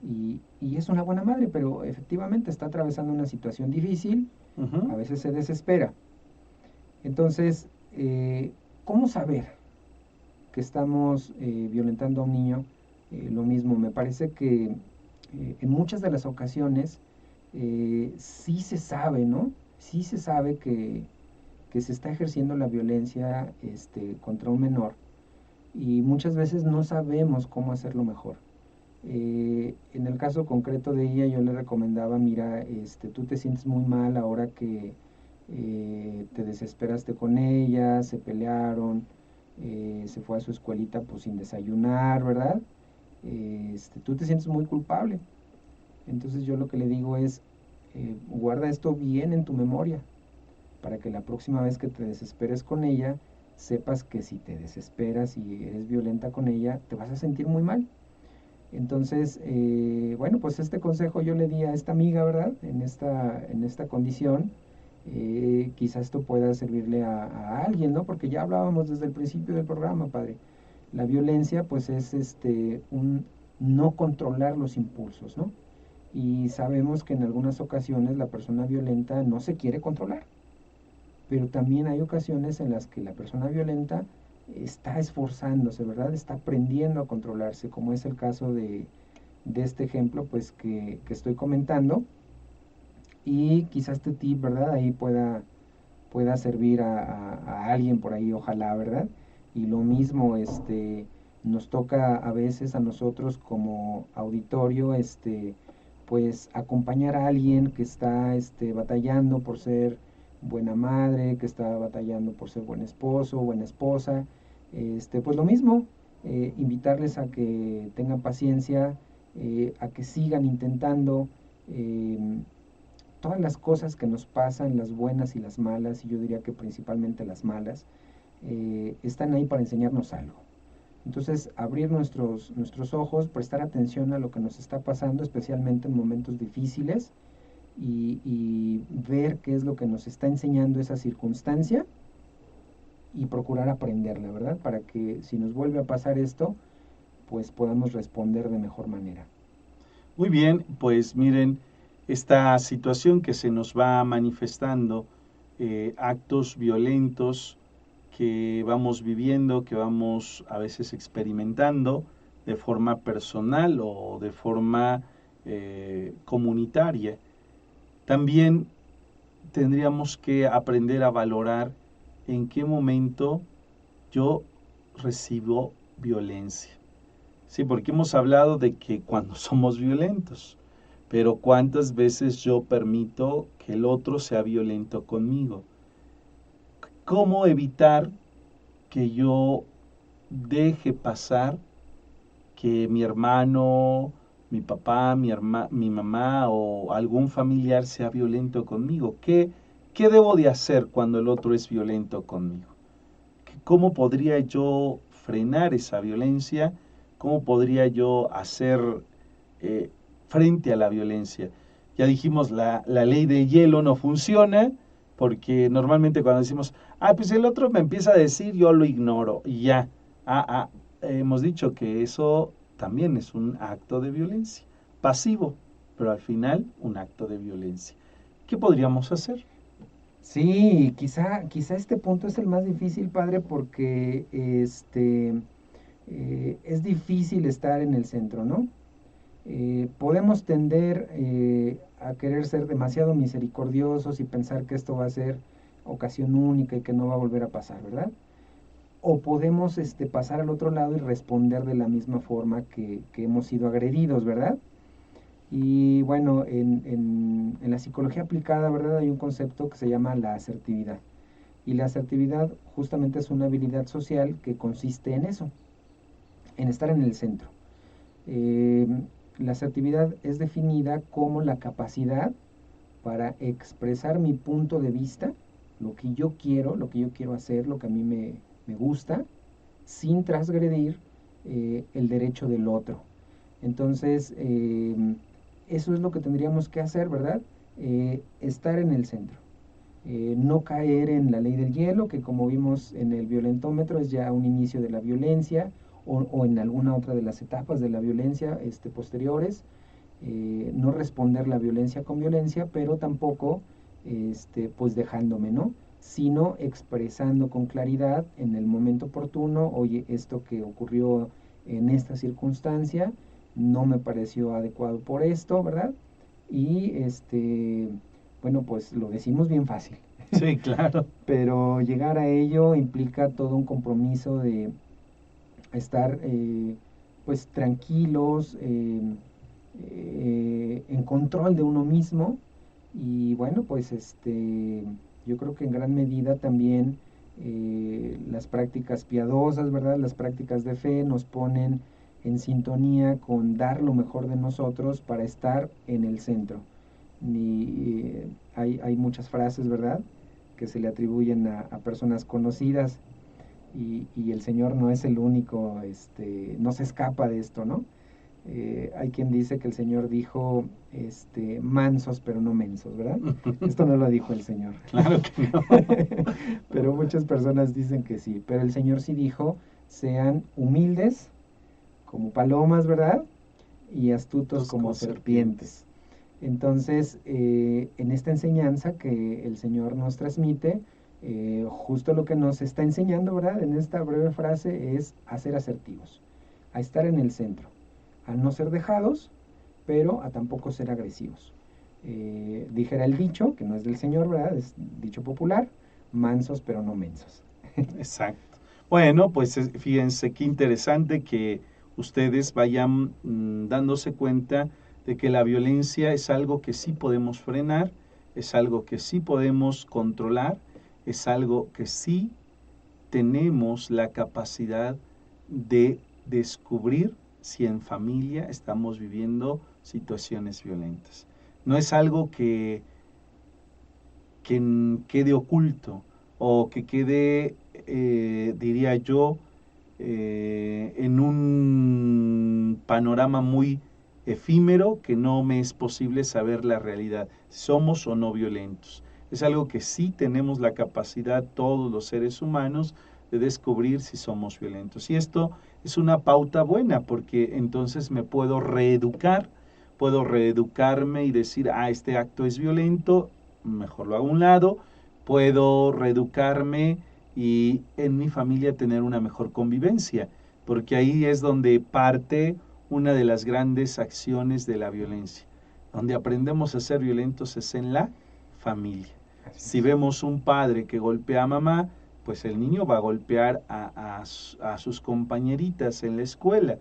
y es una buena madre, pero efectivamente está atravesando una situación difícil, Ujú. a veces se desespera. Entonces, ¿cómo saber que estamos violentando a un niño? Lo mismo, me parece que en muchas de las ocasiones sí se sabe, ¿no? Sí se sabe que se está ejerciendo la violencia contra un menor y muchas veces no sabemos cómo hacerlo mejor. En el caso concreto de ella, yo le recomendaba, mira, tú te sientes muy mal ahora que te desesperaste con ella, se pelearon, se fue a su escuelita pues sin desayunar, ¿verdad? Tú te sientes muy culpable. Entonces yo lo que le digo es, guarda esto bien en tu memoria, para que la próxima vez que te desesperes con ella, sepas que si te desesperas y eres violenta con ella, te vas a sentir muy mal. Entonces, bueno, pues este consejo yo le di a esta amiga, ¿verdad? En esta condición. Quizás esto pueda servirle a alguien, ¿no? Porque ya hablábamos desde el principio del programa, padre. La violencia, pues es un no controlar los impulsos, ¿no? Y sabemos que en algunas ocasiones la persona violenta no se quiere controlar, pero también hay ocasiones en las que la persona violenta está esforzándose, ¿verdad? Está aprendiendo a controlarse, como es el caso de este ejemplo pues que estoy comentando. Y quizás este tip, ¿verdad? Ahí pueda servir a alguien por ahí, ojalá, ¿verdad? Y lo mismo, nos toca a veces a nosotros como auditorio, pues acompañar a alguien que está, batallando por ser buena madre, que está batallando por ser buen esposo, buena esposa, pues lo mismo, invitarles a que tengan paciencia, a que sigan intentando, eh, todas las cosas que nos pasan, las buenas y las malas, y yo diría que principalmente las malas, están ahí para enseñarnos algo. Entonces, abrir nuestros ojos, prestar atención a lo que nos está pasando, especialmente en momentos difíciles, y ver qué es lo que nos está enseñando esa circunstancia y procurar aprenderla, ¿verdad? Para que si nos vuelve a pasar esto, pues podamos responder de mejor manera. Muy bien, pues miren, esta situación que se nos va manifestando, actos violentos que vamos viviendo, que vamos a veces experimentando de forma personal o de forma comunitaria. También tendríamos que aprender a valorar en qué momento yo recibo violencia. Sí, porque hemos hablado de que cuando somos violentos, pero ¿cuántas veces yo permito que el otro sea violento conmigo? ¿Cómo evitar que yo deje pasar que mi hermano, mi papá, mi mamá o algún familiar sea violento conmigo? ¿Qué debo de hacer cuando el otro es violento conmigo? ¿Cómo podría yo frenar esa violencia? ¿Cómo podría yo hacer eh, frente a la violencia? Ya dijimos, la ley de hielo no funciona porque normalmente cuando decimos, pues el otro me empieza a decir, yo lo ignoro y ya. Hemos dicho que eso también es un acto de violencia, pasivo, pero al final un acto de violencia. ¿Qué podríamos hacer? Sí, quizá este punto es el más difícil, padre, porque es difícil estar en el centro, ¿no? Podemos tender a querer ser demasiado misericordiosos y pensar que esto va a ser ocasión única y que no va a volver a pasar, ¿verdad? O podemos pasar al otro lado y responder de la misma forma que hemos sido agredidos, ¿verdad? Y bueno, en la psicología aplicada, ¿verdad? Hay un concepto que se llama la asertividad. Y la asertividad justamente es una habilidad social que consiste en eso, en estar en el centro. Eh, la asertividad es definida como la capacidad para expresar mi punto de vista, lo que yo quiero hacer, lo que a mí me gusta, sin transgredir el derecho del otro. Entonces, eso es lo que tendríamos que hacer, ¿verdad? Estar en el centro. No caer en la ley del hielo, que como vimos en el violentómetro es ya un inicio de la violencia, o en alguna otra de las etapas de la violencia posteriores. No responder la violencia con violencia, pero tampoco pues dejándome, ¿no? Sino expresando con claridad en el momento oportuno, oye, esto que ocurrió en esta circunstancia no me pareció adecuado por esto, ¿verdad? Y bueno, pues lo decimos bien fácil. Sí, claro. Pero llegar a ello implica todo un compromiso de estar pues tranquilos, en control de uno mismo y bueno, pues Yo creo que en gran medida también las prácticas piadosas, ¿verdad? Las prácticas de fe nos ponen en sintonía con dar lo mejor de nosotros para estar en el centro. Hay muchas frases, ¿verdad?, que se le atribuyen a personas conocidas y el Señor no es el único, no se escapa de esto, ¿no? Hay quien dice que el Señor dijo, mansos pero no mensos, ¿verdad? Esto no lo dijo el Señor. Claro que no. Pero muchas personas dicen que sí. Pero el Señor sí dijo, sean humildes como palomas, ¿verdad? Y astutos como serpientes. Entonces, en esta enseñanza que el Señor nos transmite, justo lo que nos está enseñando, ¿verdad? En esta breve frase es a ser asertivos, a estar en el centro, a no ser dejados, pero a tampoco ser agresivos. Dijera el dicho, que no es del Señor, ¿verdad? Es dicho popular, mansos pero no mensos. Exacto. Bueno, pues fíjense qué interesante que ustedes vayan dándose cuenta de que la violencia es algo que sí podemos frenar, es algo que sí podemos controlar, es algo que sí tenemos la capacidad de descubrir si en familia estamos viviendo situaciones violentas. No es algo que quede oculto o que quede, diría yo, en un panorama muy efímero que no me es posible saber la realidad, somos o no violentos. Es algo que sí tenemos la capacidad todos los seres humanos de descubrir si somos violentos. Y esto es una pauta buena porque entonces me puedo reeducarme y decir, este acto es violento, mejor lo hago a un lado, puedo reeducarme y en mi familia tener una mejor convivencia, porque ahí es donde parte una de las grandes acciones de la violencia. Donde aprendemos a ser violentos es en la familia. Si vemos un padre que golpea a mamá, pues el niño va a golpear a sus compañeritas en la escuela.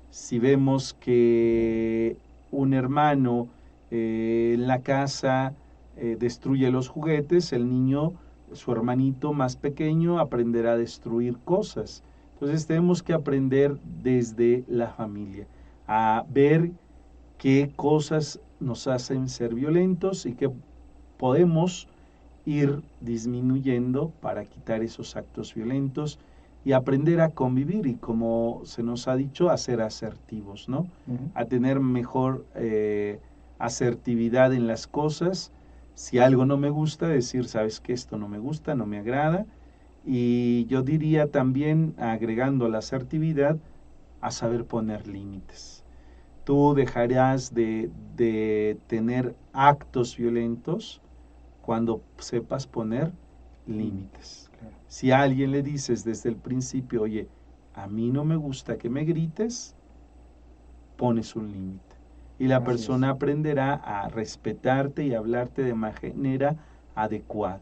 Si vemos que un hermano en la casa destruye los juguetes, el niño, su hermanito más pequeño, aprenderá a destruir cosas. Entonces tenemos que aprender desde la familia a ver qué cosas nos hacen ser violentos y qué podemos ir disminuyendo para quitar esos actos violentos y aprender a convivir y, como se nos ha dicho, a ser asertivos, ¿no? A tener mejor asertividad en las cosas. Si algo no me gusta, decir, sabes que esto no me gusta, no me agrada. Y yo diría también, agregando la asertividad, a saber poner límites. Tú dejarás de tener actos violentos cuando sepas poner límites. Claro. Si a alguien le dices desde el principio, oye, a mí no me gusta que me grites, pones un límite. Y la persona aprenderá a respetarte y hablarte de manera adecuada.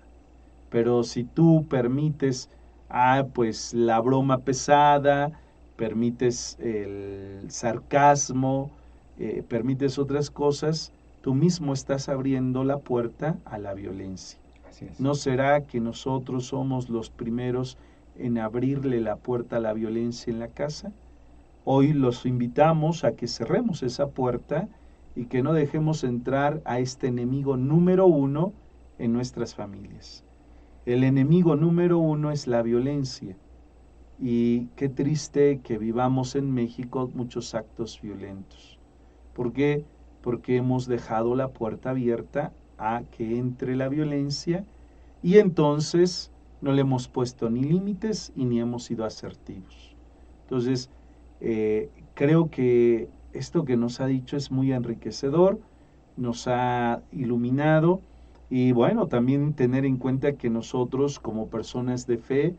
Pero si tú permites, pues la broma pesada, permites el sarcasmo, permites otras cosas, tú mismo estás abriendo la puerta a la violencia. Así es. ¿No será que nosotros somos los primeros en abrirle la puerta a la violencia en la casa? Hoy los invitamos a que cerremos esa puerta y que no dejemos entrar a este enemigo número uno en nuestras familias. El enemigo número uno es la violencia. Y qué triste que vivamos en México muchos actos violentos. ¿Por qué? Porque hemos dejado la puerta abierta a que entre la violencia y entonces no le hemos puesto ni límites y ni hemos sido asertivos. Entonces, creo que esto que nos ha dicho es muy enriquecedor, nos ha iluminado y bueno, también tener en cuenta que nosotros como personas de fe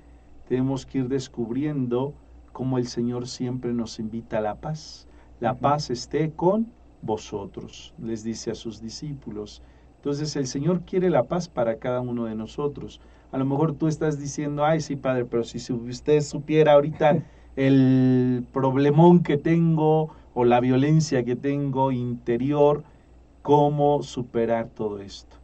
tenemos que ir descubriendo cómo el Señor siempre nos invita a la paz. La paz esté con vosotros, les dice a sus discípulos. Entonces el Señor quiere la paz para cada uno de nosotros. A lo mejor tú estás diciendo, ay sí, Padre, pero si usted supiera ahorita el problemón que tengo o la violencia que tengo interior, ¿cómo superar todo esto?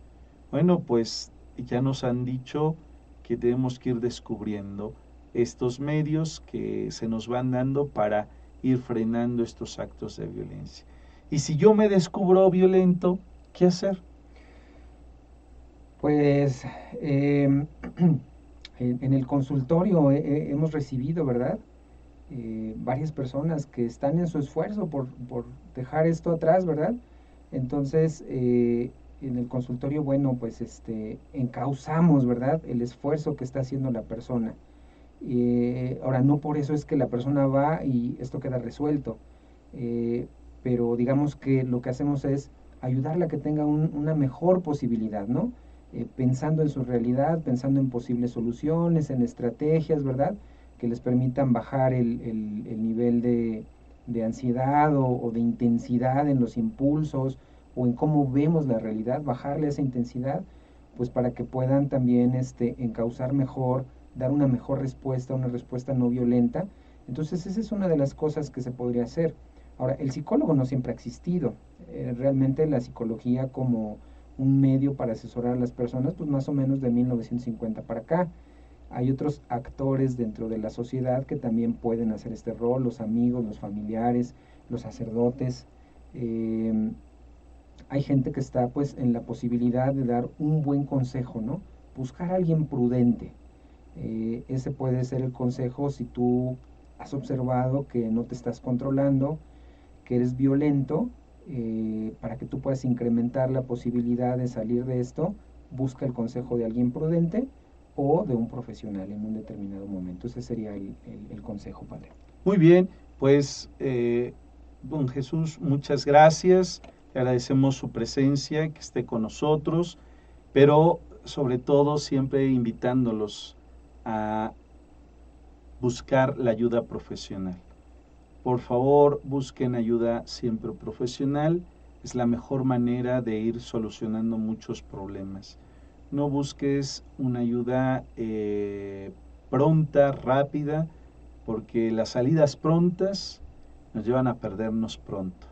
Bueno, pues ya nos han dicho que tenemos que ir descubriendo estos medios que se nos van dando para ir frenando estos actos de violencia. Y si yo me descubro violento, ¿qué hacer? Pues en el consultorio hemos recibido, ¿verdad? Varias personas que están en su esfuerzo por dejar esto atrás, ¿verdad? Entonces, en el consultorio, bueno, pues encauzamos, ¿verdad? El esfuerzo que está haciendo la persona. Ahora, no por eso es que la persona va y esto queda resuelto, eh, pero digamos que lo que hacemos es ayudarla a que tenga una mejor posibilidad, ¿no? Pensando en su realidad, pensando en posibles soluciones, en estrategias, ¿verdad? Que les permitan bajar el nivel de ansiedad o de intensidad en los impulsos o en cómo vemos la realidad, bajarle esa intensidad, pues para que puedan también encauzar mejor, dar una mejor respuesta, una respuesta no violenta. Entonces esa es una de las cosas que se podría hacer. Ahora, el psicólogo no siempre ha existido. Realmente la psicología como un medio para asesorar a las personas, pues más o menos de 1950 para acá. Hay otros actores dentro de la sociedad que también pueden hacer este rol, los amigos, los familiares, los sacerdotes. Hay gente que está pues en la posibilidad de dar un buen consejo, ¿no? Buscar a alguien prudente. Ese puede ser el consejo si tú has observado que no te estás controlando, que eres violento, para que tú puedas incrementar la posibilidad de salir de esto, busca el consejo de alguien prudente o de un profesional en un determinado momento. Ese sería el consejo, padre. Muy bien, pues don Jesús, muchas gracias. Le agradecemos su presencia, que esté con nosotros, pero sobre todo siempre invitándolos a buscar la ayuda profesional. Por favor, busquen ayuda siempre profesional. Es la mejor manera de ir solucionando muchos problemas. No busques una ayuda pronta, rápida, porque las salidas prontas nos llevan a perdernos pronto.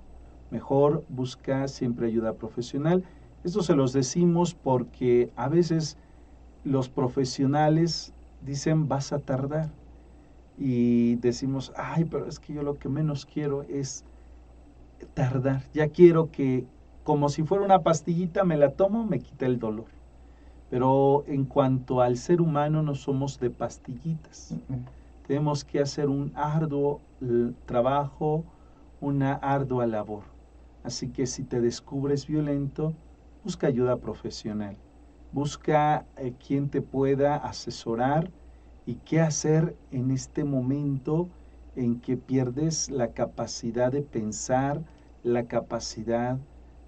Mejor busca siempre ayuda profesional. Esto se los decimos porque a veces los profesionales dicen vas a tardar y decimos, ay, pero es que yo lo que menos quiero es tardar. Ya quiero que, como si fuera una pastillita, me la tomo, me quita el dolor. Pero en cuanto al ser humano, no somos de pastillitas. Tenemos que hacer un arduo trabajo, una ardua labor. Así que si te descubres violento, busca ayuda profesional. Busca quien te pueda asesorar y qué hacer en este momento en que pierdes la capacidad de pensar, la capacidad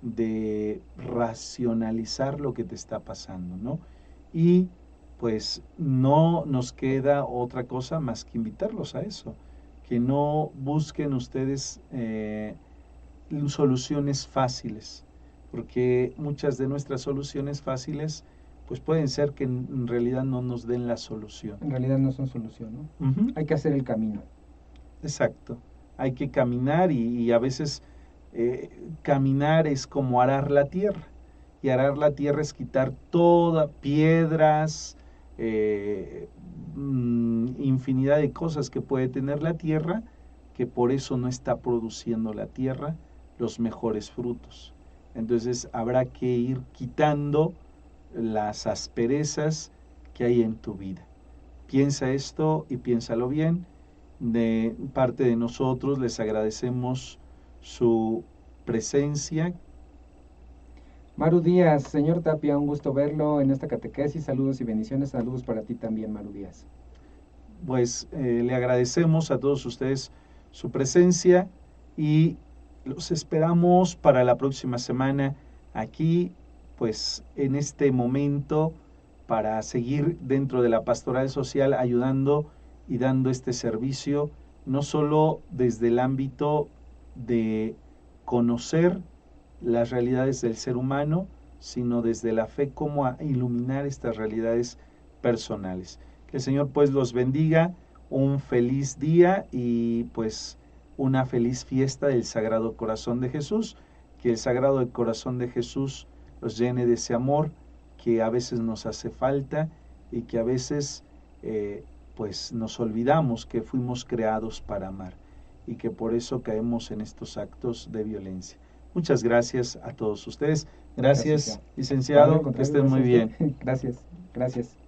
de racionalizar lo que te está pasando, ¿no? Y pues no nos queda otra cosa más que invitarlos a eso, que no busquen ustedes soluciones fáciles, porque muchas de nuestras soluciones fáciles pues pueden ser que en realidad no nos den la solución. En realidad no son solución, ¿no? Hay que hacer el camino. Exacto, hay que caminar y a veces caminar es como arar la tierra, y arar la tierra es quitar todas piedras, infinidad de cosas que puede tener la tierra, que por eso no está produciendo la tierra los mejores frutos. Entonces habrá que ir quitando las asperezas que hay en tu vida. Piensa esto y piénsalo bien. De parte de nosotros les agradecemos su presencia. Maru Díaz, señor Tapia, un gusto verlo en esta catequesis. Saludos y bendiciones. Saludos para ti también, Maru Díaz. Pues le agradecemos a todos ustedes su presencia y los esperamos para la próxima semana aquí, pues en este momento, para seguir dentro de la pastoral social ayudando y dando este servicio, no solo desde el ámbito de conocer las realidades del ser humano, sino desde la fe, cómo iluminar estas realidades personales. Que el Señor pues los bendiga, un feliz día y pues una feliz fiesta del Sagrado Corazón de Jesús. Que el Sagrado Corazón de Jesús los llene de ese amor que a veces nos hace falta y que a veces pues nos olvidamos que fuimos creados para amar y que por eso caemos en estos actos de violencia. Muchas gracias a todos ustedes. Gracias, licenciado, que estén muy bien. Gracias, gracias.